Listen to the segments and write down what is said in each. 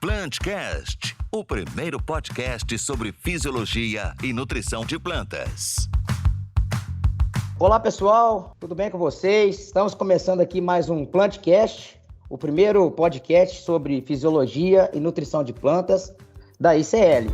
Plantcast, o primeiro podcast sobre fisiologia e nutrição de plantas. Olá pessoal, tudo bem com vocês? Estamos começando aqui mais um Plantcast, o primeiro podcast sobre fisiologia e nutrição de plantas da ICL.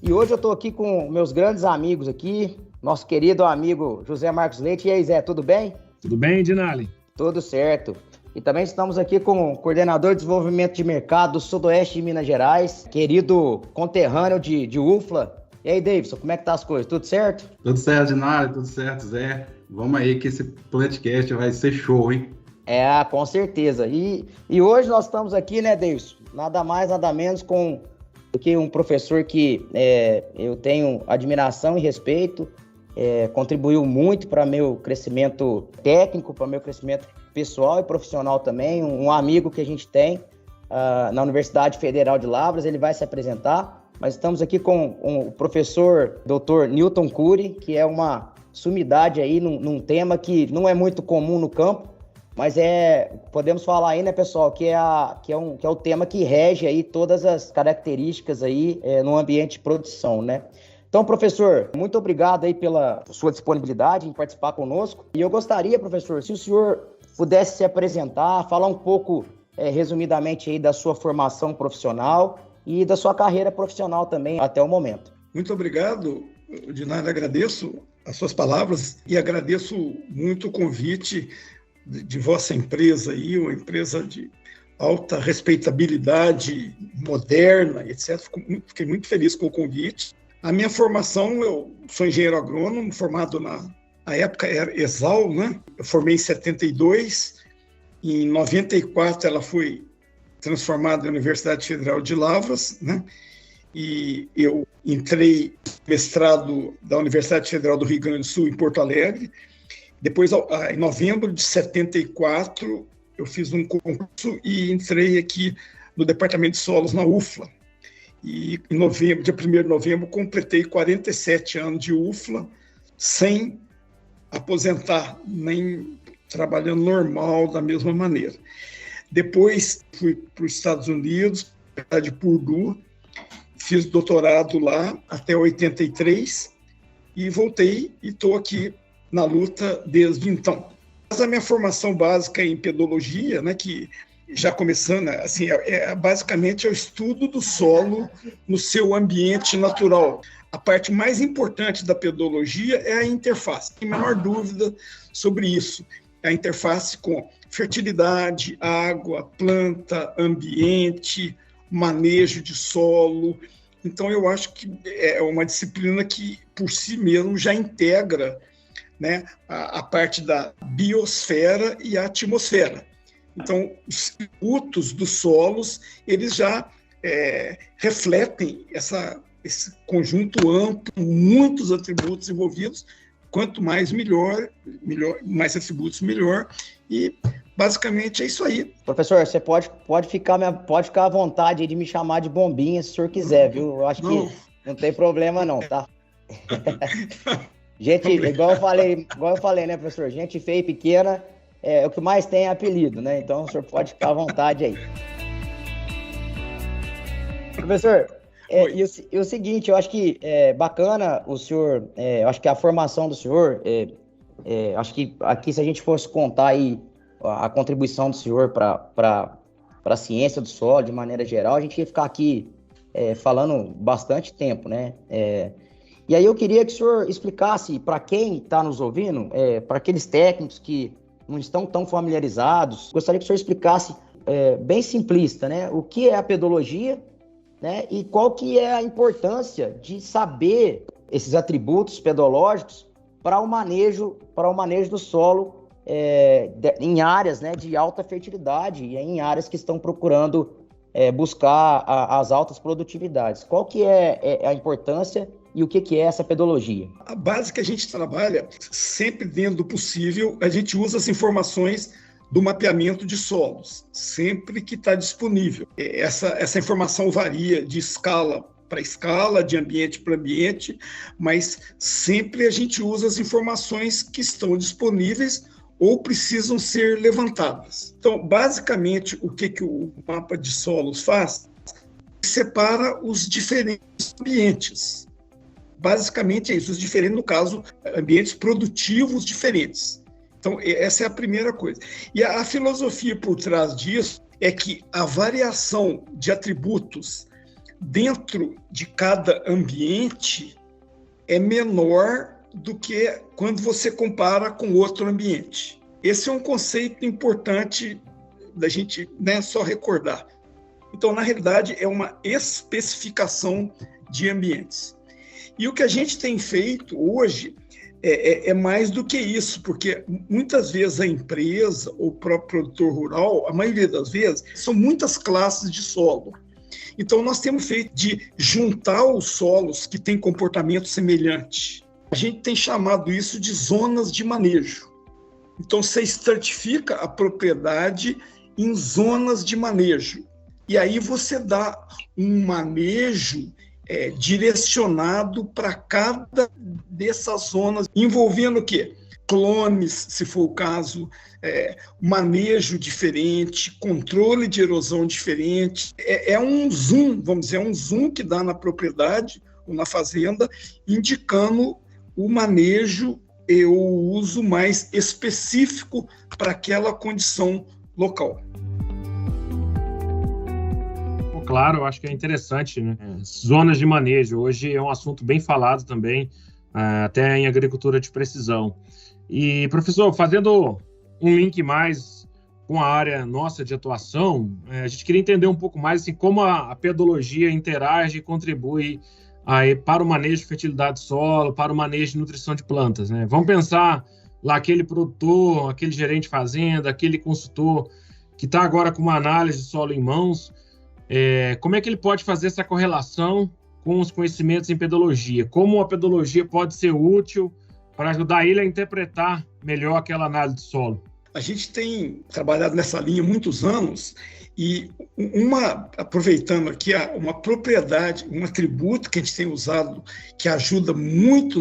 E hoje eu estou aqui com meus grandes amigos aqui, nosso querido amigo José Marcos Leite. E aí, Zé, tudo bem? Tudo bem, Dinali? Tudo certo. E também estamos aqui com o coordenador de desenvolvimento de mercado do Sudoeste de Minas Gerais, querido conterrâneo de UFLA. E aí, Davidson, como é que tá as coisas? Tudo certo? Tudo certo, Dinali, tudo certo, Zé. Vamos aí que esse podcast vai ser show, hein? Com certeza. E hoje nós estamos aqui, né, Davidson? Nada mais, nada menos com do que um professor que eu tenho admiração e respeito, contribuiu muito para meu crescimento técnico, para meu crescimento pessoal e profissional também, um amigo que a gente tem na Universidade Federal de Lavras. Ele vai se apresentar, mas estamos aqui com o professor Dr. Newton Cury, que é uma sumidade aí num tema que não é muito comum no campo, mas podemos falar aí, né, pessoal, que é o tema que rege aí todas as características aí no ambiente de produção, né? Então, professor, muito obrigado aí pela sua disponibilidade em participar conosco. E eu gostaria, professor, se o senhor pudesse se apresentar, falar um pouco, resumidamente, aí da sua formação profissional e da sua carreira profissional também até o momento. Muito obrigado, Dinari, agradeço as suas palavras e agradeço muito o convite de vossa empresa aí, uma empresa de alta respeitabilidade, moderna, etc. Fiquei muito feliz com o convite. A minha formação, eu sou engenheiro agrônomo, formado na época era ESAL, né? Eu formei em 72, em 94 ela foi transformada na Universidade Federal de Lavras, né? E eu entrei no mestrado da Universidade Federal do Rio Grande do Sul, em Porto Alegre. Depois, em novembro de 74, eu fiz um concurso e entrei aqui no Departamento de Solos, na UFLA. E em novembro, dia 1º de novembro, completei 47 anos de UFLA, sem aposentar, nem trabalhando normal da mesma maneira. Depois fui para os Estados Unidos, de Purdue, fiz doutorado lá até 83 e voltei e estou aqui na luta desde então. Mas a minha formação básica é em pedologia, né, que já começando, assim, basicamente é o estudo do solo no seu ambiente natural. A parte mais importante da pedologia é a interface, sem a menor dúvida sobre isso. A interface com fertilidade, água, planta, ambiente, manejo de solo. Então, eu acho que é uma disciplina que, por si mesmo, já integra, né, a parte da biosfera e a atmosfera. Então, os tributos dos solos, eles já refletem esse conjunto amplo, muitos atributos envolvidos. Quanto mais melhor, mais atributos melhor. E basicamente é isso aí. Professor, você pode ficar à vontade de me chamar de bombinha se o senhor quiser, viu? Eu acho que não tem problema não, tá? Gente, igual eu falei, né, professor? Gente feia e pequena, o que mais tem é apelido, né? Então o senhor pode ficar à vontade aí. Professor, e o seguinte, eu acho que é bacana o senhor, eu acho que a formação do senhor, acho que aqui, se a gente fosse contar aí a contribuição do senhor para a ciência do solo, de maneira geral, a gente ia ficar aqui falando bastante tempo, né? E aí eu queria que o senhor explicasse para quem está nos ouvindo, para aqueles técnicos que não estão tão familiarizados, gostaria que o senhor explicasse bem simplista, né? O que é a pedologia, né? E qual que é a importância de saber esses atributos pedológicos para o manejo do solo em áreas, né, de alta fertilidade e em áreas que estão procurando buscar as altas produtividades. Qual que é a importância e o que é essa pedologia? A base que a gente trabalha, sempre dentro do possível, a gente usa as informações do mapeamento de solos, sempre que está disponível. Essa informação varia de escala para escala, de ambiente para ambiente, mas sempre a gente usa as informações que estão disponíveis ou precisam ser levantadas. Então, basicamente, o que o mapa de solos faz? Separa os diferentes ambientes. Basicamente é isso, os diferentes, no caso, ambientes produtivos diferentes. Então, essa é a primeira coisa. E a filosofia por trás disso é que a variação de atributos dentro de cada ambiente é menor do que quando você compara com outro ambiente. Esse é um conceito importante da gente, né, só recordar. Então, na realidade, é uma especificação de ambientes. E o que a gente tem feito hoje é mais do que isso, porque muitas vezes a empresa ou o próprio produtor rural, a maioria das vezes, são muitas classes de solo. Então, nós temos feito de juntar os solos que têm comportamento semelhante. A gente tem chamado isso de zonas de manejo. Então, você estratifica a propriedade em zonas de manejo. E aí você dá um manejo direcionado para cada dessas zonas, envolvendo o quê? Clones, se for o caso, manejo diferente, controle de erosão diferente. É um zoom, vamos dizer, é um zoom que dá na propriedade ou na fazenda, indicando o manejo e o uso mais específico para aquela condição local. Claro, eu acho que é interessante, né? Zonas de manejo, hoje é um assunto bem falado também, até em agricultura de precisão. E, professor, fazendo um link mais com a área nossa de atuação, a gente queria entender um pouco mais assim, como a pedologia interage e contribui aí, para o manejo de fertilidade de solo, para o manejo de nutrição de plantas, né? Vamos pensar lá aquele produtor, aquele gerente de fazenda, aquele consultor que está agora com uma análise de solo em mãos. Como é que ele pode fazer essa correlação com os conhecimentos em pedologia? Como a pedologia pode ser útil para ajudar ele a interpretar melhor aquela análise de solo? A gente tem trabalhado nessa linha há muitos anos e aproveitando aqui uma propriedade, um atributo que a gente tem usado que ajuda muito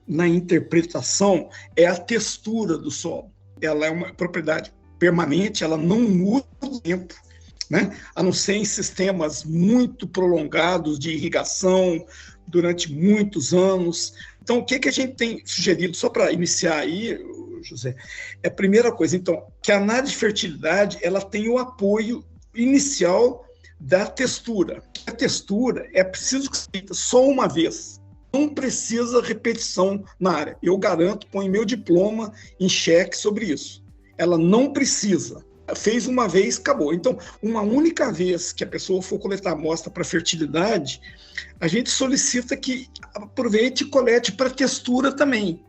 na interpretação é a textura do solo. Ela é uma propriedade permanente, ela não muda com o tempo, né? A não ser em sistemas muito prolongados de irrigação durante muitos anos. Então, o que a gente tem sugerido, só para iniciar aí, José, é a primeira coisa, então, que a análise de fertilidade ela tem o apoio inicial da textura. A textura é preciso que seja só uma vez, não precisa repetição na área. Eu garanto, ponho meu diploma em xeque sobre isso. Ela não precisa. Fez uma vez, acabou. Então, uma única vez que a pessoa for coletar amostra para fertilidade, a gente solicita que aproveite e colete para textura também.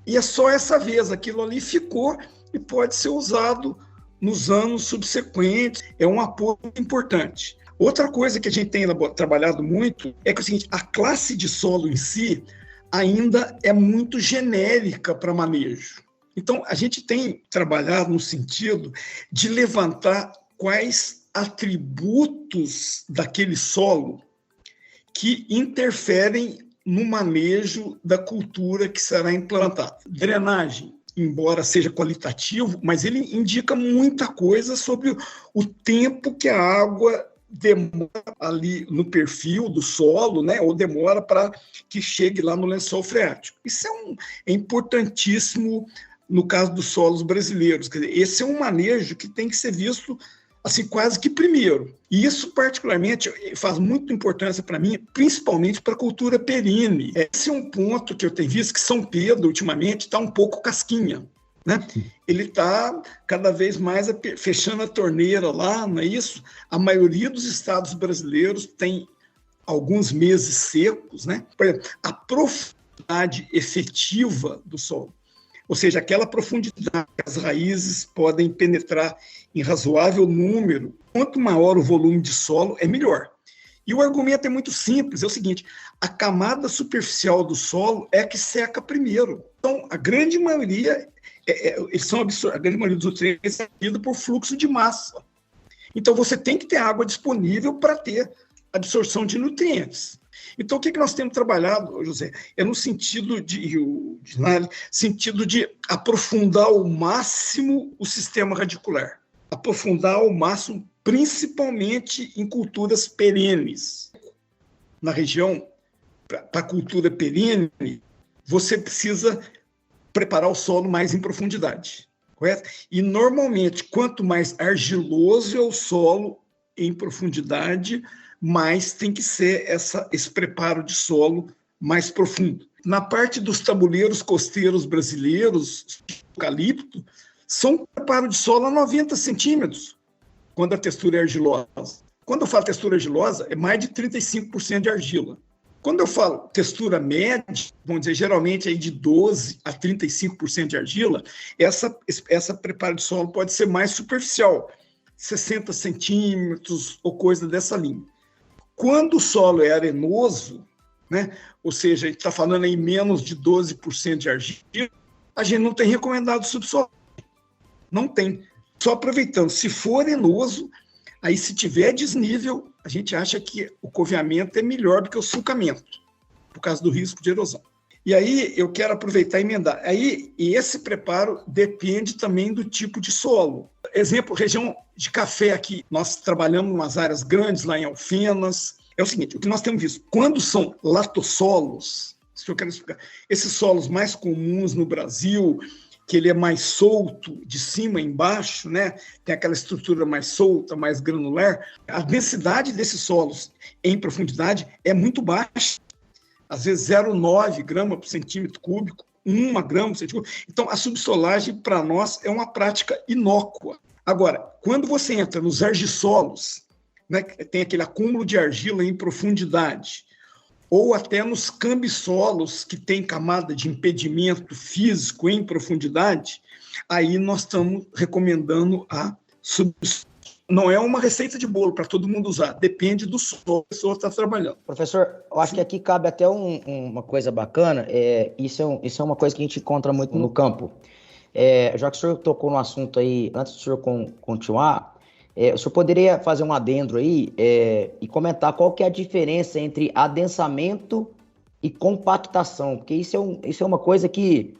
E é só essa vez, aquilo ali ficou e pode ser usado nos anos subsequentes. É um apoio importante. Outra coisa que a gente tem trabalhado muito é que é o seguinte, a classe de solo em si ainda é muito genérica para manejo. Então, a gente tem trabalhado no sentido de levantar quais atributos daquele solo que interferem no manejo da cultura que será implantada. Drenagem, embora seja qualitativo, mas ele indica muita coisa sobre o tempo que a água demora ali no perfil do solo, né, ou demora para que chegue lá no lençol freático. Isso é importantíssimo no caso dos solos brasileiros. Quer dizer, esse é um manejo que tem que ser visto assim, quase que primeiro. E isso, particularmente, faz muita importância para mim, principalmente para a cultura perene. Esse é um ponto que eu tenho visto que São Pedro, ultimamente, está um pouco casquinha, né? Ele está cada vez mais fechando a torneira lá, não é isso? A maioria dos estados brasileiros tem alguns meses secos, né? Por exemplo, a profundidade efetiva do solo, ou seja, aquela profundidade que as raízes podem penetrar em razoável número, quanto maior o volume de solo, é melhor. E o argumento é muito simples, é o seguinte, a camada superficial do solo é a que seca primeiro. Então, a grande maioria, a grande maioria dos nutrientes é absorvida por fluxo de massa. Então, você tem que ter água disponível para ter absorção de nutrientes. Então, o que nós temos trabalhado, José? É no sentido de aprofundar ao máximo o sistema radicular. Aprofundar ao máximo, principalmente em culturas perenes. Na região, para a cultura perene, você precisa preparar o solo mais em profundidade, correto? E, normalmente, quanto mais argiloso é o solo em profundidade, mais tem que ser esse preparo de solo mais profundo. Na parte dos tabuleiros costeiros brasileiros, eucalipto, são preparo de solo a 90 centímetros, quando a textura é argilosa. Quando eu falo textura argilosa, é mais de 35% de argila. Quando eu falo textura média, vamos dizer, geralmente aí de 12% a 35% de argila, essa preparo de solo pode ser mais superficial, 60 centímetros ou coisa dessa linha. Quando o solo é arenoso, né, ou seja, a gente está falando aí menos de 12% de argila, a gente não tem recomendado subsolo. Não tem. Só aproveitando, se for arenoso, aí se tiver desnível, a gente acha que o coveamento é melhor do que o sulcamento, por causa do risco de erosão. E aí eu quero aproveitar e emendar. E esse preparo depende também do tipo de solo. Exemplo, região de café aqui, nós trabalhamos em umas áreas grandes lá em Alfenas. É o seguinte, o que nós temos visto, quando são latossolos, isso eu quero explicar, esses solos mais comuns no Brasil, que ele é mais solto, de cima embaixo, né? Tem aquela estrutura mais solta, mais granular, a densidade desses solos em profundidade é muito baixa, às vezes 0,9 grama por centímetro cúbico, 1 grama por centímetro cúbico. Então, a subsolagem, para nós, é uma prática inócua. Agora, quando você entra nos argissolos, né, tem aquele acúmulo de argila em profundidade, ou até nos cambissolos, que tem camada de impedimento físico em profundidade, aí nós estamos recomendando a subsolagem. Não é uma receita de bolo para todo mundo usar, depende do solo que a pessoa está trabalhando. Professor, eu acho que aqui cabe até uma coisa bacana, isso é uma coisa que a gente encontra muito no campo. Já que o senhor tocou no assunto aí, antes do senhor continuar, o senhor poderia fazer um adendo aí e comentar qual que é a diferença entre adensamento e compactação, porque isso é uma coisa que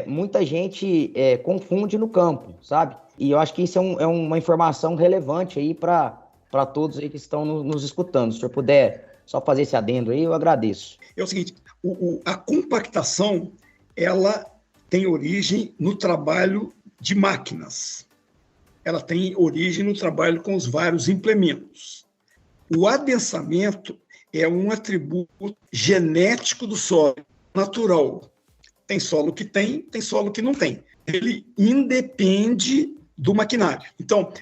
muita gente confunde no campo, sabe? E eu acho que isso é uma informação relevante aí para todos aí que estão nos escutando. Se o senhor puder só fazer esse adendo aí, eu agradeço. É o seguinte, a compactação, ela tem origem no trabalho de máquinas. Ela tem origem no trabalho com os vários implementos. O adensamento é um atributo genético do solo, natural. Tem solo que tem solo que não tem. Ele independe do maquinário. Então,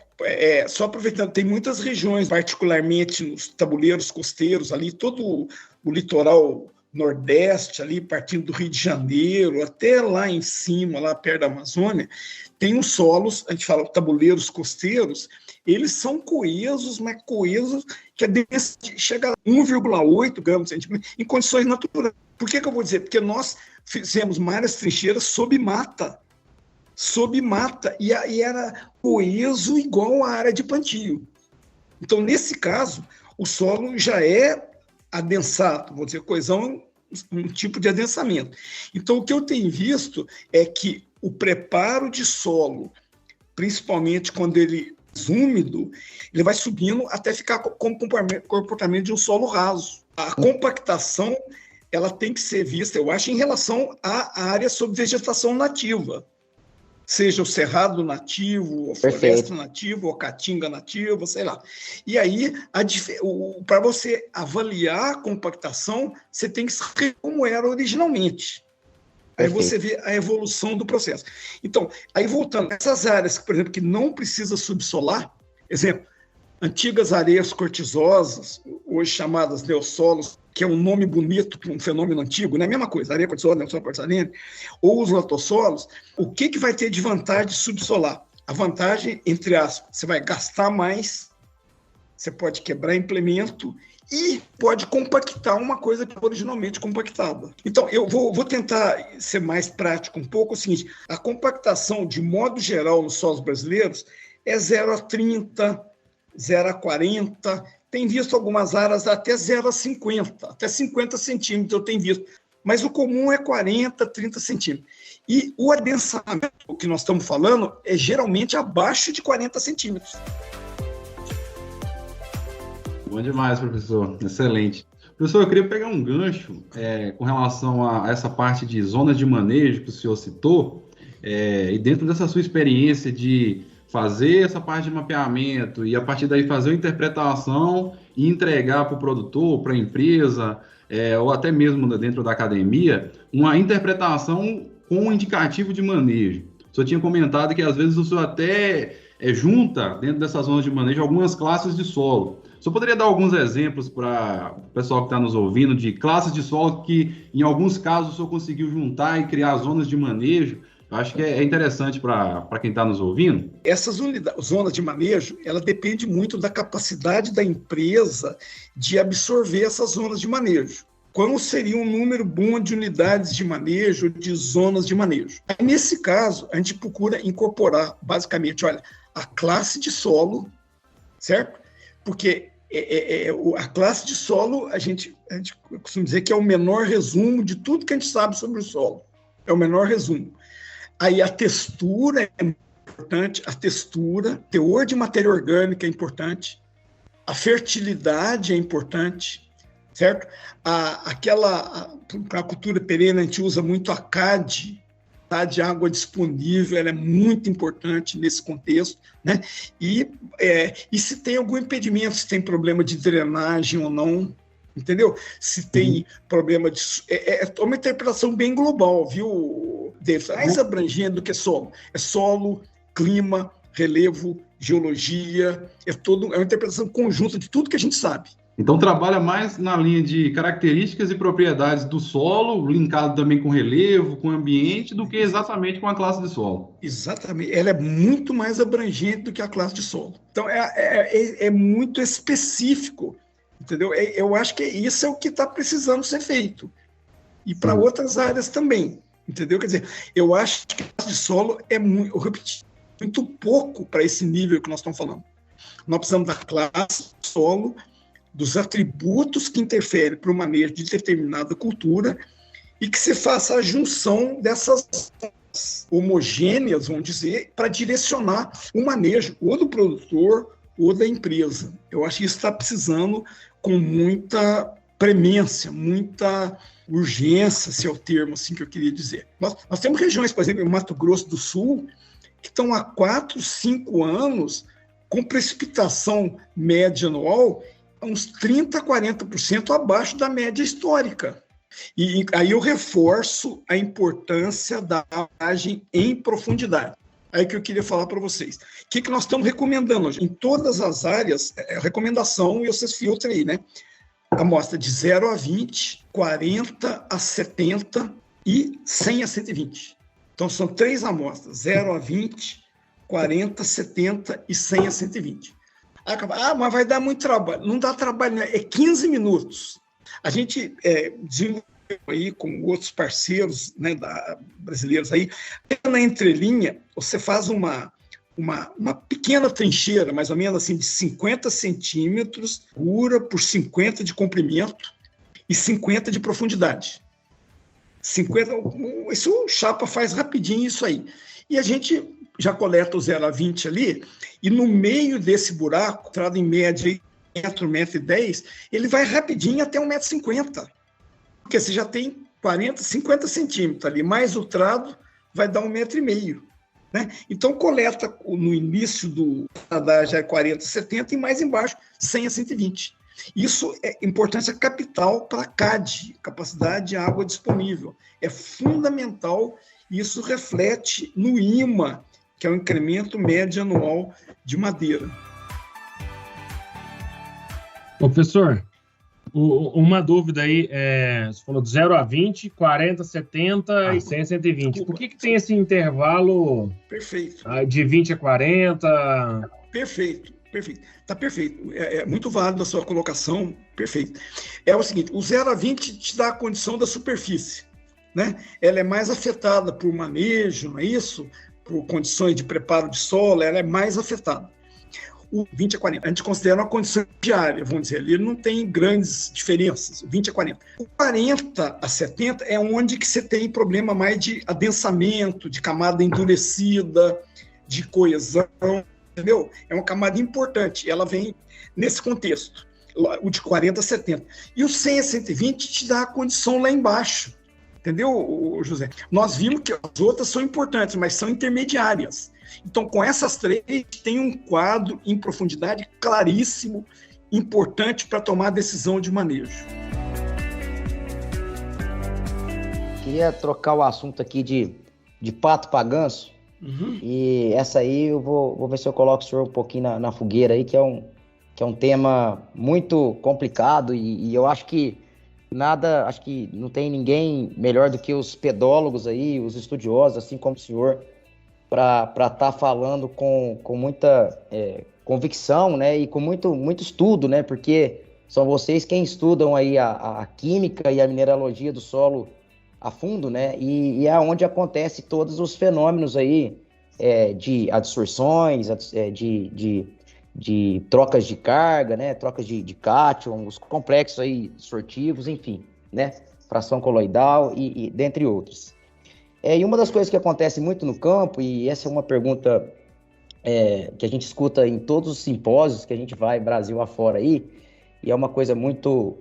só aproveitando, tem muitas regiões, particularmente nos tabuleiros costeiros, ali todo o litoral nordeste, ali partindo do Rio de Janeiro, até lá em cima, lá perto da Amazônia, tem os solos, a gente fala tabuleiros costeiros, eles são coesos, mas coesos que a densidade chega a 1,8 gramas por centímetro em condições naturais. Por que eu vou dizer? Porque nós fizemos várias trincheiras sob mata, e era coeso igual à área de plantio. Então, nesse caso, o solo já é adensado, vou dizer, coesão é um tipo de adensamento. Então, o que eu tenho visto é que o preparo de solo, principalmente quando ele é úmido, ele vai subindo até ficar com o comportamento de um solo raso. A compactação, ela tem que ser vista, eu acho, em relação à área sob vegetação nativa. Seja o cerrado nativo, a floresta nativa, ou a caatinga nativa, sei lá. E aí, para você avaliar a compactação, você tem que saber como era originalmente. Aí você vê a evolução do processo. Então, aí voltando, essas áreas, por exemplo, que não precisa subsolar, exemplo, antigas areias cortisosas, hoje chamadas neossolos, que é um nome bonito para um fenômeno antigo, não é a mesma coisa, areia cortisosa, neossolo porcelaina, ou os latossolos, o que vai ter de vantagem de subsolar? A vantagem, entre aspas, você vai gastar mais, você pode quebrar implemento e pode compactar uma coisa que originalmente compactada. Então, eu vou tentar ser mais prático um pouco, é o seguinte, a compactação, de modo geral, nos solos brasileiros, é 0 a 30, 0 a 40, Tem visto algumas áreas até 0,50, até 50 centímetros eu tenho visto. Mas o comum é 40, 30 centímetros. E o adensamento que nós estamos falando é geralmente abaixo de 40 centímetros. Bom demais, professor. Excelente. Professor, eu queria pegar um gancho com relação a essa parte de zonas de manejo que o senhor citou, e dentro dessa sua experiência de fazer essa parte de mapeamento e a partir daí fazer a interpretação e entregar para o produtor, para a empresa, ou até mesmo dentro da academia, uma interpretação com um indicativo de manejo. O senhor tinha comentado que às vezes o senhor até junta dentro dessas zonas de manejo algumas classes de solo. O senhor poderia dar alguns exemplos para o pessoal que está nos ouvindo de classes de solo que, em alguns casos, o senhor conseguiu juntar e criar zonas de manejo? Eu acho que é interessante para quem está nos ouvindo. Essas zonas de manejo, ela depende muito da capacidade da empresa de absorver essas zonas de manejo. Qual seria um número bom de unidades de manejo, de zonas de manejo? Aí, nesse caso, a gente procura incorporar, basicamente, a classe de solo, certo? Porque a classe de solo, a gente costuma dizer que é o menor resumo de tudo que a gente sabe sobre o solo. É o menor resumo. Aí a textura é importante, teor de matéria orgânica é importante, a fertilidade é importante, certo? Para a cultura perene, a gente usa muito a CAD, tá, de água disponível, ela é muito importante nesse contexto, né? E se tem algum impedimento, se tem problema de drenagem ou não, entendeu? Se tem problema de... É uma interpretação bem global, viu, David? Mais abrangente do que solo. É solo, clima, relevo, geologia, é uma interpretação conjunta de tudo que a gente sabe. Então, trabalha mais na linha de características e propriedades do solo, linkado também com relevo, com ambiente, do que exatamente com a classe de solo. Exatamente. Ela é muito mais abrangente do que a classe de solo. Então, é muito específico, entendeu? Eu acho que isso é o que está precisando ser feito. E para outras áreas também, entendeu? Quer dizer, eu acho que a classe de solo é muito pouco para esse nível que nós estamos falando. Nós precisamos da classe de solo, dos atributos que interferem para o manejo de determinada cultura e que se faça a junção dessas homogêneas, vamos dizer, para direcionar o manejo ou do produtor ou da empresa. Eu acho que isso está precisando com muita premência, muita urgência, se é o termo assim que eu queria dizer. Nós temos regiões, por exemplo, em Mato Grosso do Sul, que estão há 4, 5 anos com precipitação média anual uns 30%, 40% abaixo da média histórica. E aí eu reforço a importância da lavagem em profundidade. Aí que eu queria falar para vocês. O que nós estamos recomendando hoje? Em todas as áreas, recomendação, e vocês filtrem aí, né? Amostra de 0 a 20, 40 a 70 e 100 a 120. Então, são 3 amostras, 0 a 20, 40, 70 e 100 a 120. Mas vai dar muito trabalho. Não dá trabalho, né? É 15 minutos. A gente desenvolveu aí com outros parceiros, né, brasileiros aí, na entrelinha, você faz uma pequena trincheira, mais ou menos assim, de 50 centímetros, pura por 50 de comprimento e 50 de profundidade. 50, isso o chapa faz rapidinho isso aí. E a gente já coleta o 0 a 20 ali, e no meio desse buraco, entrado em média 1 metro e 10, ele vai rapidinho até 1,50 m. Porque você já tem 40, 50 centímetros ali, mais o trado vai dar 1,5 m. Né? Então, coleta no início do nadar já é 40, 70 e mais embaixo 100 a 120. Isso é importância capital para a CAD, capacidade de água disponível. É fundamental e isso reflete no IMA, que é o incremento médio anual de madeira. Professor, uma dúvida aí, você falou de 0 a 20, 40, 70 e 100 a 120. Desculpa. Por que tem esse intervalo? Perfeito. De 20 a 40? Perfeito. Está perfeito. É muito válido a sua colocação, perfeito. É o seguinte, o 0 a 20 te dá a condição da superfície, né? Ela é mais afetada por manejo, não é isso? Por condições de preparo de solo, ela é mais afetada. o 20 a 40. A gente considera uma condição diária, vamos dizer, ali não tem grandes diferenças, 20 a 40. O 40 a 70 é onde que você tem problema mais de adensamento, de camada endurecida, de coesão, entendeu? É uma camada importante, ela vem nesse contexto, o de 40 a 70. E o 100 a 120 te dá a condição lá embaixo, entendeu, José? Nós vimos que as outras são importantes, mas são intermediárias. Então, com essas três, tem um quadro em profundidade claríssimo, importante para tomar a decisão de manejo. Queria trocar o assunto aqui de pato para ganso. Uhum. E essa aí eu vou ver se eu coloco o senhor um pouquinho na fogueira aí, que é um tema muito complicado e eu acho que acho que não tem ninguém melhor do que os pedólogos aí, os estudiosos, assim como o senhor, para estar falando com muita convicção, né, e com muito estudo, né, porque são vocês quem estudam aí a química e a mineralogia do solo a fundo, né, e é onde acontece todos os fenômenos aí de adsorções, de trocas de carga, né, trocas de cátion, os complexos aí sortivos, enfim, né, fração coloidal e dentre outros. E uma das coisas que acontece muito no campo, e essa é uma pergunta que a gente escuta em todos os simpósios que a gente vai Brasil afora aí, e é uma coisa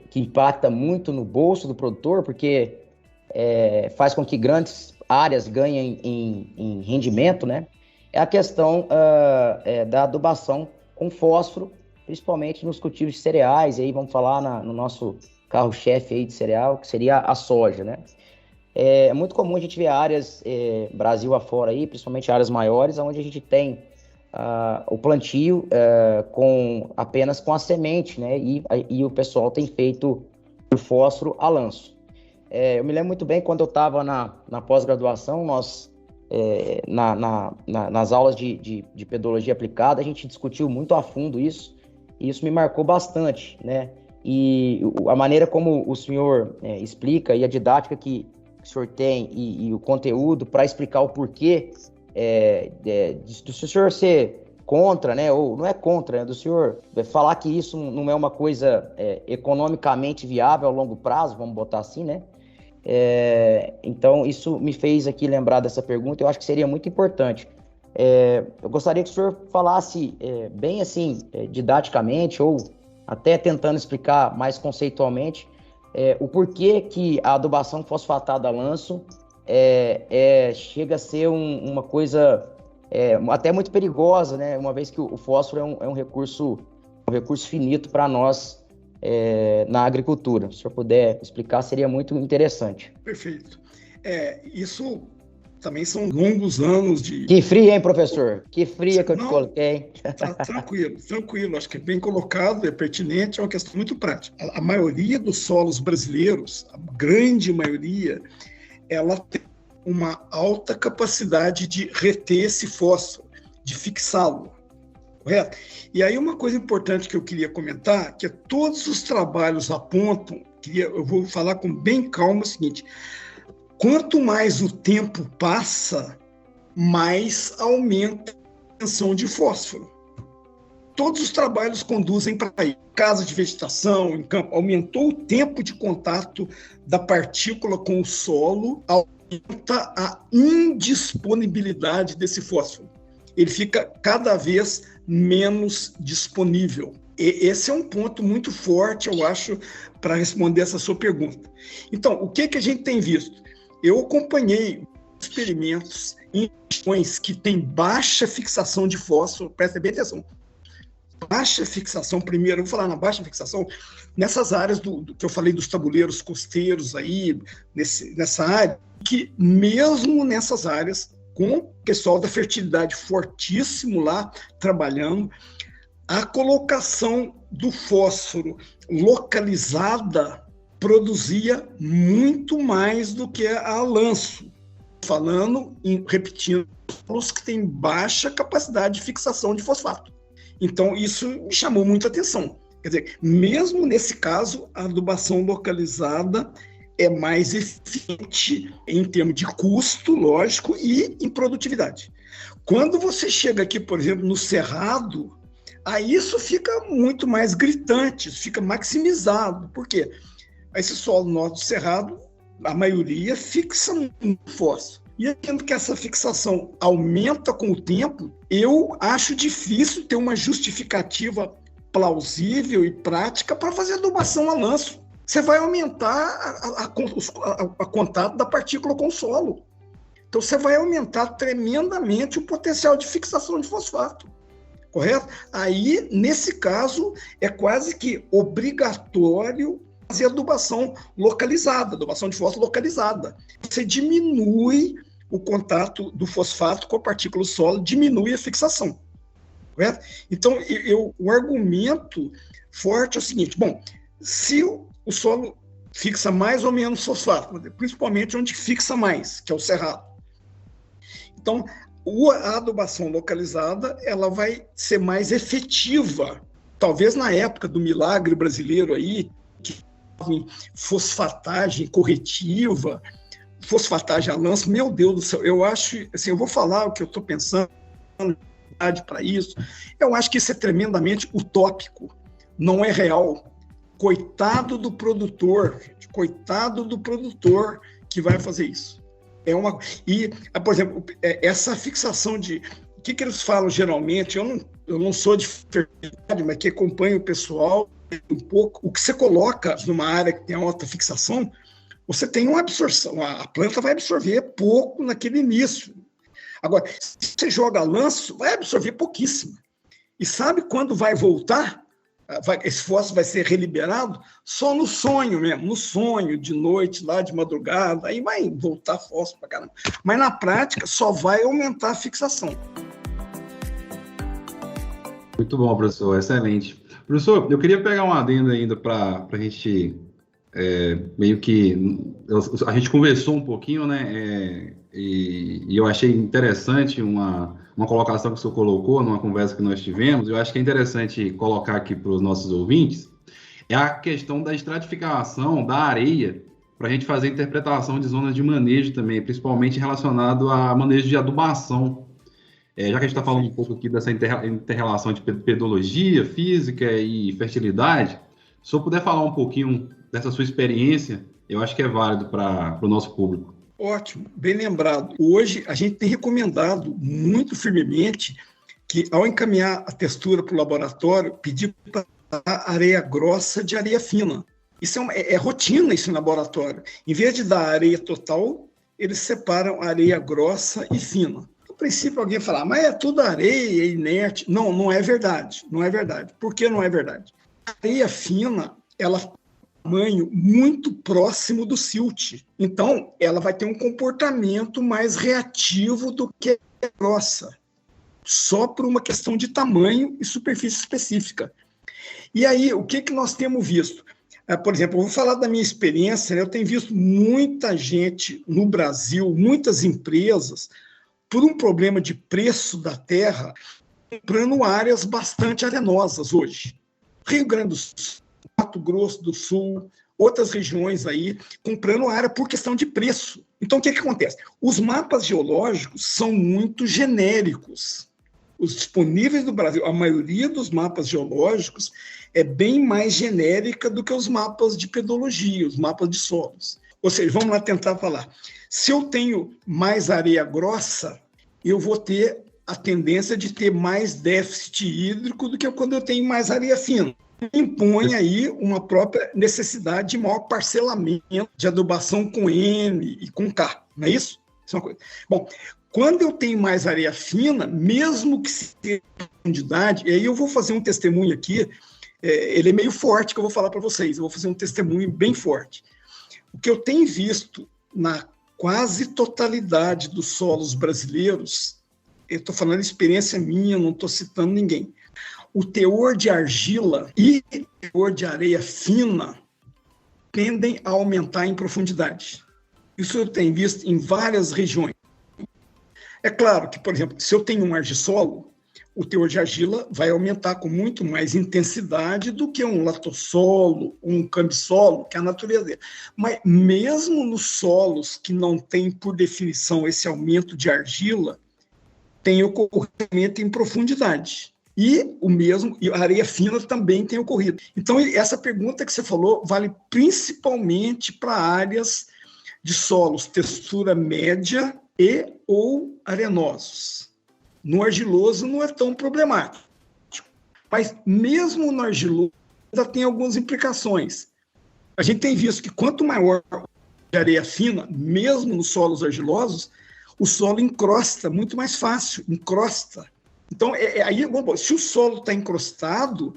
que impacta muito no bolso do produtor, porque faz com que grandes áreas ganhem em rendimento, né? É a questão da adubação com fósforo, principalmente nos cultivos de cereais, e aí vamos falar no nosso carro-chefe aí de cereal, que seria a soja, né? É muito comum a gente ver áreas Brasil afora aí, principalmente áreas maiores, onde a gente tem o plantio apenas com a semente, né? E o pessoal tem feito o fósforo a lanço. Eu me lembro muito bem quando eu estava na pós-graduação, nós nas aulas de pedologia aplicada, a gente discutiu muito a fundo isso, e isso me marcou bastante, né? E a maneira como o senhor explica e a didática que o senhor tem e o conteúdo para explicar o porquê do senhor ser contra, né? Ou não é contra, né? Do senhor falar que isso não é uma coisa economicamente viável a longo prazo, vamos botar assim, né? Então, isso me fez aqui lembrar dessa pergunta. Eu acho que seria muito importante. Eu gostaria que o senhor falasse bem assim, didaticamente, ou até tentando explicar mais conceitualmente, o porquê que a adubação fosfatada a lanço chega a ser uma coisa até muito perigosa, né? Uma vez que o fósforo é um recurso finito para nós na agricultura. Se o senhor puder explicar, seria muito interessante. Perfeito. Isso também são longos anos de... Que fria, hein, professor? Que fria que eu te coloquei. Tá, tranquilo. Acho que é bem colocado, é pertinente, é uma questão muito prática. A maioria dos solos brasileiros, a grande maioria, ela tem uma alta capacidade de reter esse fósforo, de fixá-lo. Correto? E aí uma coisa importante que eu queria comentar, que todos os trabalhos apontam, eu vou falar com bem calma o seguinte: quanto mais o tempo passa, mais aumenta a tensão de fósforo. Todos os trabalhos conduzem para aí. Casa de vegetação, em campo, aumentou o tempo de contato da partícula com o solo, aumenta a indisponibilidade desse fósforo. Ele fica cada vez menos disponível. E esse é um ponto muito forte, eu acho, para responder essa sua pergunta. Então, o que a gente tem visto? Eu acompanhei experimentos em regiões que têm baixa fixação de fósforo, presta bem atenção. Baixa fixação, primeiro, eu vou falar na baixa fixação, nessas áreas que eu falei dos tabuleiros costeiros aí, nessa área, que mesmo nessas áreas, com o pessoal da fertilidade fortíssimo lá, trabalhando, a colocação do fósforo localizada produzia muito mais do que a lanço. Repetindo, os que têm baixa capacidade de fixação de fosfato. Então, isso me chamou muita atenção. Quer dizer, mesmo nesse caso, a adubação localizada é mais eficiente em termos de custo, lógico, e em produtividade. Quando você chega aqui, por exemplo, no Cerrado, Aí isso fica muito mais gritante, isso fica maximizado. Por quê? Esse solo norte do cerrado, a maioria fixa muito fósforo. E vendo que essa fixação aumenta com o tempo, eu acho difícil ter uma justificativa plausível e prática para fazer adubação a lanço. Você vai aumentar a contato da partícula com o solo. Então você vai aumentar tremendamente o potencial de fixação de fosfato. Correto? Aí, nesse caso, é quase que obrigatório fazer adubação localizada, adubação de fósforo localizada. Você diminui o contato do fosfato com a partícula do solo, diminui a fixação. Correto? Então, o argumento forte é o seguinte, bom, se o solo fixa mais ou menos fosfato, principalmente onde fixa mais, que é o cerrado. Então, a adubação localizada ela vai ser mais efetiva. Talvez na época do milagre brasileiro aí, que fosfatagem corretiva, fosfatagem a lanço, meu Deus do céu, eu acho, assim, eu vou falar o que eu estou pensando para isso, eu acho que isso é tremendamente utópico, não é real. Coitado do produtor, gente, coitado do produtor que vai fazer isso. E, por exemplo, essa fixação de... O que eles falam geralmente? Eu não sou de fertilidade, mas que acompanho o pessoal um pouco. O que você coloca numa área que tem alta fixação, você tem uma absorção. A planta vai absorver pouco naquele início. Agora, se você joga lanço, vai absorver pouquíssimo. E sabe quando vai voltar? Esse fósforo vai ser reliberado só no sonho mesmo, no sonho, de noite, lá de madrugada, aí vai voltar fósforo pra caramba. Mas na prática só vai aumentar a fixação. Muito bom, professor, excelente. Professor, eu queria pegar um adendo ainda para a gente, meio que, a gente conversou um pouquinho, né, e eu achei interessante uma colocação que o senhor colocou numa conversa que nós tivemos, eu acho que é interessante colocar aqui para os nossos ouvintes, é a questão da estratificação da areia, para a gente fazer interpretação de zonas de manejo também, principalmente relacionado a manejo de adubação. Já que a gente está falando um pouco aqui dessa inter-relação de pedologia, física e fertilidade, se o senhor puder falar um pouquinho dessa sua experiência, eu acho que é válido para o nosso público. Ótimo, bem lembrado. Hoje, a gente tem recomendado muito firmemente que, ao encaminhar a textura para o laboratório, pedir para areia grossa de areia fina. Isso é rotina isso no laboratório. Em vez de dar areia total, eles separam areia grossa e fina. No princípio, alguém fala, mas é tudo areia, é inerte. Não, não é verdade. Não é verdade. Por que não é verdade? A areia fina, ela tamanho muito próximo do silt. Então, ela vai ter um comportamento mais reativo do que a grossa, só por uma questão de tamanho e superfície específica. E aí, o que nós temos visto? Por exemplo, eu vou falar da minha experiência, né? Eu tenho visto muita gente no Brasil, muitas empresas, por um problema de preço da terra, comprando áreas bastante arenosas hoje. Rio Grande do Sul, Mato Grosso do Sul, outras regiões aí, comprando área por questão de preço. Então, o que acontece? Os mapas geológicos são muito genéricos. Os disponíveis do Brasil, a maioria dos mapas geológicos é bem mais genérica do que os mapas de pedologia, os mapas de solos. Ou seja, vamos lá tentar falar. Se eu tenho mais areia grossa, eu vou ter a tendência de ter mais déficit hídrico do que quando eu tenho mais areia fina. Impõe aí uma própria necessidade de maior parcelamento de adubação com N e com K, não é isso? Isso é uma coisa. Bom, quando eu tenho mais areia fina, mesmo que se tenha profundidade, e aí eu vou fazer um testemunho aqui, ele é meio forte que eu vou falar para vocês, eu vou fazer um testemunho bem forte. O que eu tenho visto na quase totalidade dos solos brasileiros, eu estou falando experiência minha, não estou citando ninguém, o teor de argila e o teor de areia fina tendem a aumentar em profundidade. Isso eu tenho visto em várias regiões. É claro que, por exemplo, se eu tenho um argissolo, o teor de argila vai aumentar com muito mais intensidade do que um latossolo, um cambissolo, que é a natureza dele. Mas mesmo nos solos que não têm, por definição, esse aumento de argila, tem ocorrimento em profundidade. E a areia fina também tem ocorrido. Então, essa pergunta que você falou vale principalmente para áreas de solos textura média e ou arenosos. No argiloso não é tão problemático, mas mesmo no argiloso ainda tem algumas implicações. A gente tem visto que quanto maior a areia fina, mesmo nos solos argilosos, o solo encrosta muito mais fácil, encrosta. Então, se o solo está encrostado,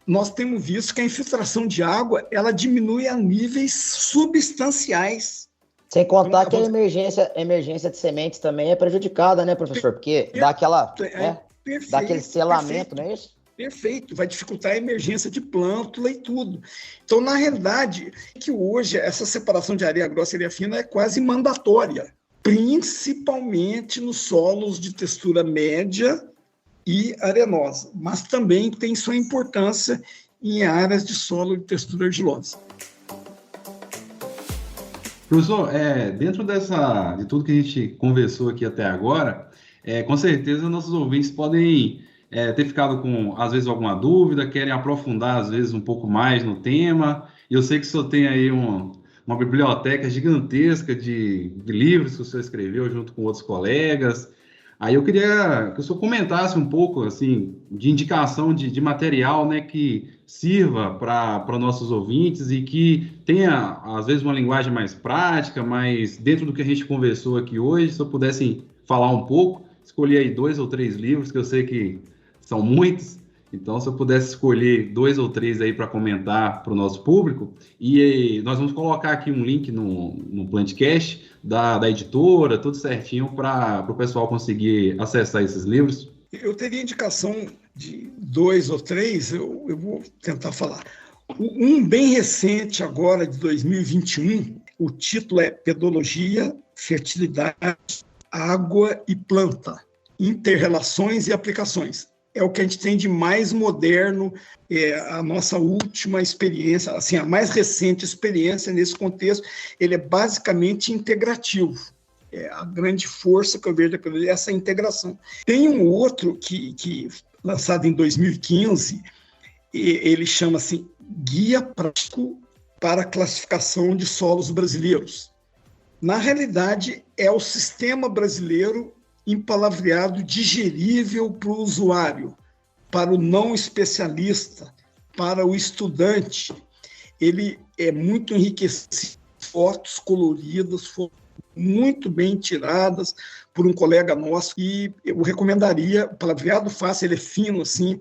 nós temos visto que a infiltração de água ela diminui a níveis substanciais. Sem contar que a emergência de sementes também é prejudicada, né, professor? Porque dá dá aquele selamento, não é isso? Perfeito, vai dificultar a emergência de plântula e tudo. Então, na realidade, que hoje essa separação de areia grossa e areia fina é quase mandatória, principalmente nos solos de textura média e arenosa, mas também tem sua importância em áreas de solo de textura argilosa. Professor, dentro de tudo que a gente conversou aqui até agora, com certeza nossos ouvintes podem ter ficado com, às vezes, alguma dúvida, querem aprofundar, às vezes, um pouco mais no tema, e eu sei que o senhor tem aí uma biblioteca gigantesca de livros que o senhor escreveu junto com outros colegas. Aí eu queria que o senhor comentasse um pouco, assim, de indicação de material, né, que sirva para nossos ouvintes e que tenha, às vezes, uma linguagem mais prática, mas dentro do que a gente conversou aqui hoje, se eu pudesse falar um pouco, escolhi aí 2 ou 3 livros, que eu sei que são muitos, então se eu pudesse escolher 2 ou 3 aí para comentar para o nosso público, e nós vamos colocar aqui um link no Plantcast da editora, tudo certinho para o pessoal conseguir acessar esses livros. Eu teria indicação de 2 ou 3, eu vou tentar falar. Um bem recente agora, de 2021, o título é Pedologia, Fertilidade, Água e Planta, Interrelações e Aplicações. É o que a gente tem de mais moderno, a nossa última experiência, assim, a mais recente experiência nesse contexto, ele é basicamente integrativo. A grande força que eu vejo é essa integração. Tem um outro que lançado em 2015, ele chama-se Guia Prático para a Classificação de Solos Brasileiros. Na realidade, é o sistema brasileiro empalavreado, digerível para o usuário, para o não especialista, para o estudante. Ele é muito enriquecido, fotos coloridas, fotos muito bem tiradas por um colega nosso, e eu recomendaria, o palavreado fácil, ele é fino, assim,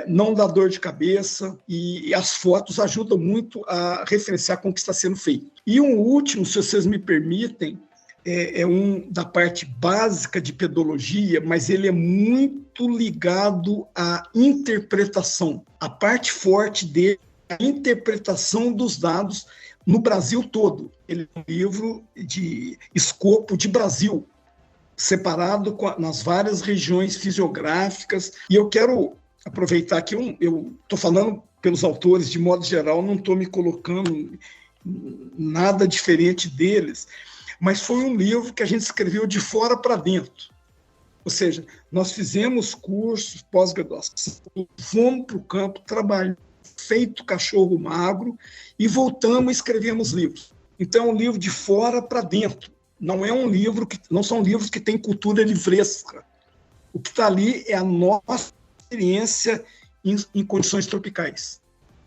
não dá dor de cabeça, e as fotos ajudam muito a referenciar com o que está sendo feito. E um último, se vocês me permitem, é um da parte básica de pedologia, mas ele é muito ligado à interpretação. A parte forte dele é a interpretação dos dados no Brasil todo. Ele é um livro de escopo de Brasil, separado nas várias regiões fisiográficas. E eu quero aproveitar que eu estou falando pelos autores, de modo geral, não estou me colocando nada diferente deles, mas foi um livro que a gente escreveu de fora para dentro. Ou seja, nós fizemos cursos, pós-graduação, fomos para o campo, trabalhamos, feito cachorro magro, e voltamos e escrevemos livros. Então, é um livro de fora para dentro. Não são livros que têm cultura livresca. O que está ali é a nossa experiência em condições tropicais.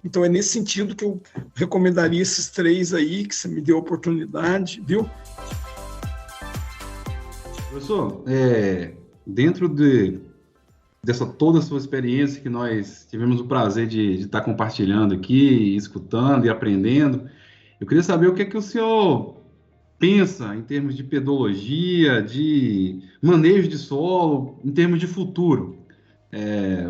Então, é nesse sentido que eu recomendaria esses 3 aí, que você me deu a oportunidade, viu? Professor, dentro dessa toda a sua experiência que nós tivemos o prazer de estar compartilhando aqui, escutando e aprendendo, eu queria saber o que é que o senhor pensa em termos de pedologia, de manejo de solo, em termos de futuro.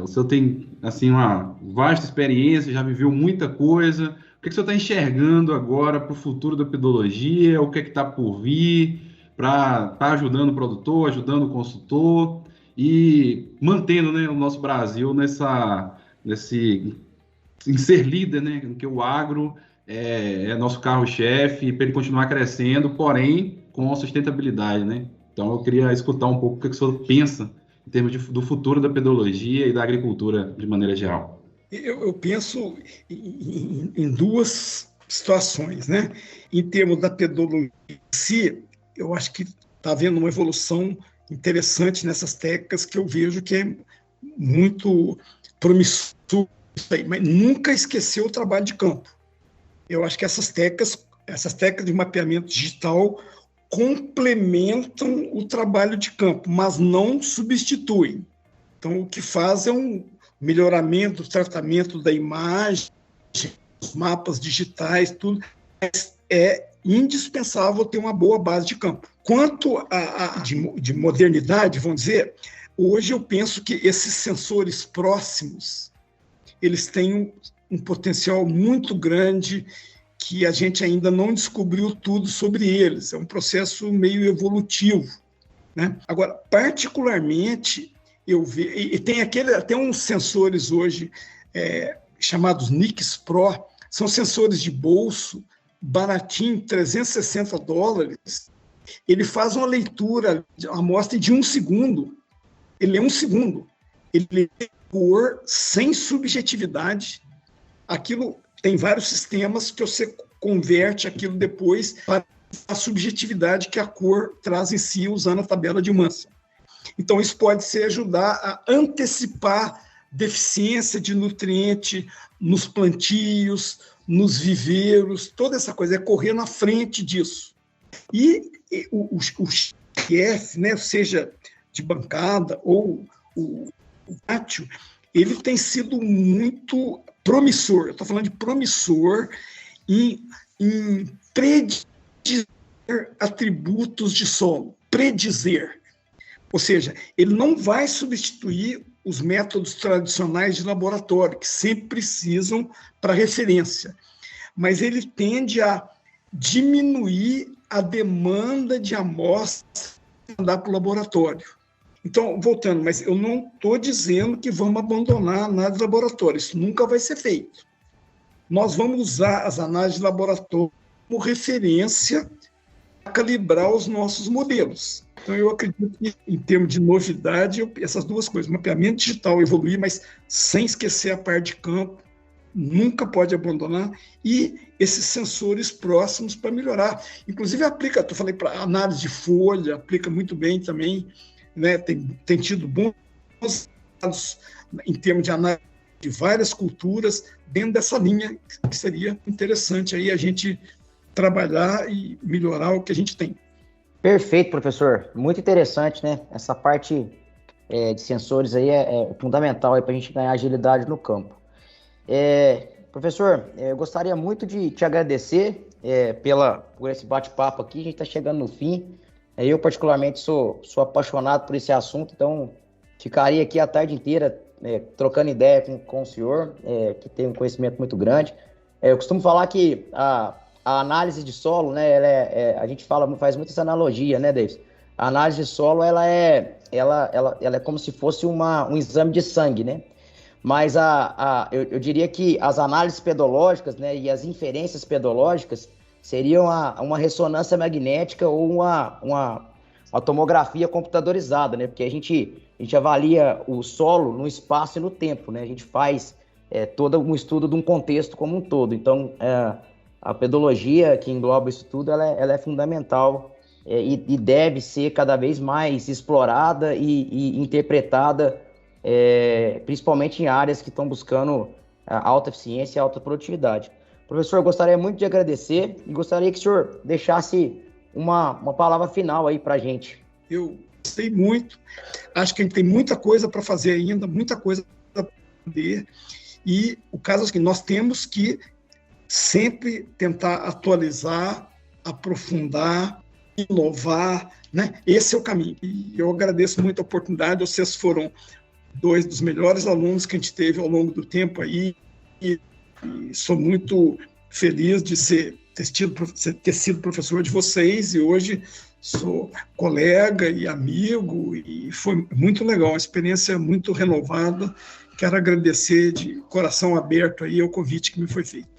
O senhor tem, assim, uma vasta experiência, já viveu muita coisa. O que o senhor está enxergando agora para o futuro da pedologia? O que é que está por vir para estar ajudando o produtor, ajudando o consultor e mantendo, né, o nosso Brasil em ser líder, né, que o agro é nosso carro-chefe, para ele continuar crescendo, porém com sustentabilidade, né? Então eu queria escutar um pouco o que o senhor pensa em termos do futuro da pedologia e da agricultura de maneira geral? Eu penso em duas situações, né? Em termos da pedologia em si, eu acho que está havendo uma evolução interessante nessas técnicas que eu vejo que é muito promissor, mas nunca esquecer o trabalho de campo. Eu acho que essas técnicas de mapeamento digital complementam o trabalho de campo, mas não substituem. Então, o que faz é um melhoramento do tratamento da imagem, os mapas digitais, tudo, é indispensável ter uma boa base de campo. Quanto de modernidade, vamos dizer, hoje eu penso que esses sensores próximos, eles têm um potencial muito grande que a gente ainda não descobriu tudo sobre eles. É um processo meio evolutivo, né? Agora, particularmente, eu vejo... E tem até uns sensores hoje chamados Nix Pro, são sensores de bolso, baratinho, $360. Ele faz uma leitura, uma amostra de 1 segundo. Ele é 1 segundo. Ele lê cor sem subjetividade. Aquilo tem vários sistemas que você converte aquilo depois para a subjetividade que a cor traz em si, usando a tabela de Manson. Então, isso pode ajudar a antecipar deficiência de nutriente nos plantios, nos viveiros, toda essa coisa, é correr na frente disso. E o chefe, né, seja de bancada ou o pátio, ele tem sido muito promissor. Eu estou falando de promissor em predizer atributos de solo, predizer. Ou seja, ele não vai substituir os métodos tradicionais de laboratório, que sempre precisam para referência, mas ele tende a diminuir a demanda de amostras para mandar para o laboratório. Então, voltando, mas eu não estou dizendo que vamos abandonar a análise de laboratório, isso nunca vai ser feito. Nós vamos usar as análises de laboratório como referência para calibrar os nossos modelos. Então, eu acredito que, em termos de novidade, essas duas coisas, mapeamento digital evoluir, mas sem esquecer a parte de campo, nunca pode abandonar, e esses sensores próximos para melhorar. Inclusive, aplica, eu falei para análise de folha, aplica muito bem também, né? Tem tido bons resultados em termos de análise de várias culturas dentro dessa linha, que seria interessante aí a gente trabalhar e melhorar o que a gente tem. Perfeito, professor. Muito interessante, né? Essa parte de sensores aí é fundamental para a gente ganhar agilidade no campo. Professor, eu gostaria muito de te agradecer por esse bate-papo aqui. A gente está chegando no fim. Eu, particularmente, sou apaixonado por esse assunto, então ficaria aqui a tarde inteira trocando ideia com o senhor, que tem um conhecimento muito grande. Eu costumo falar que a análise de solo, né, a gente faz muito essa analogia, né, Davis? A análise de solo, ela é como se fosse um exame de sangue, né? Mas eu diria que as análises pedológicas, né, e as inferências pedológicas seriam uma ressonância magnética ou uma tomografia computadorizada, né? Porque a gente avalia o solo no espaço e no tempo, né? A gente faz todo um estudo de um contexto como um todo. Então, a pedologia, que engloba isso tudo, ela é fundamental e deve ser cada vez mais explorada e interpretada, principalmente em áreas que estão buscando alta eficiência e alta produtividade. Professor, eu gostaria muito de agradecer e gostaria que o senhor deixasse uma palavra final aí para a gente. Eu gostei muito, acho que a gente tem muita coisa para fazer ainda, muita coisa para aprender, e o caso é que nós temos que sempre tentar atualizar, aprofundar, inovar, né? Esse é o caminho. E eu agradeço muito a oportunidade, vocês foram 2 dos melhores alunos que a gente teve ao longo do tempo aí, e sou muito feliz de ter sido professor de vocês, e hoje sou colega e amigo, e foi muito legal, uma experiência muito renovada. Quero agradecer de coração aberto aí ao convite que me foi feito.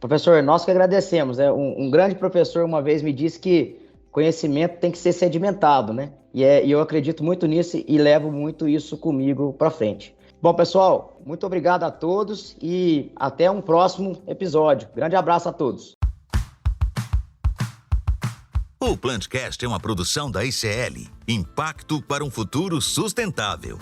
Professor, nós que agradecemos. Um grande professor uma vez me disse que conhecimento tem que ser sedimentado, né? E eu acredito muito nisso e levo muito isso comigo para frente. Bom, pessoal, muito obrigado a todos e até um próximo episódio. Grande abraço a todos. O Plantcast é uma produção da ICL, Impacto para um Futuro Sustentável.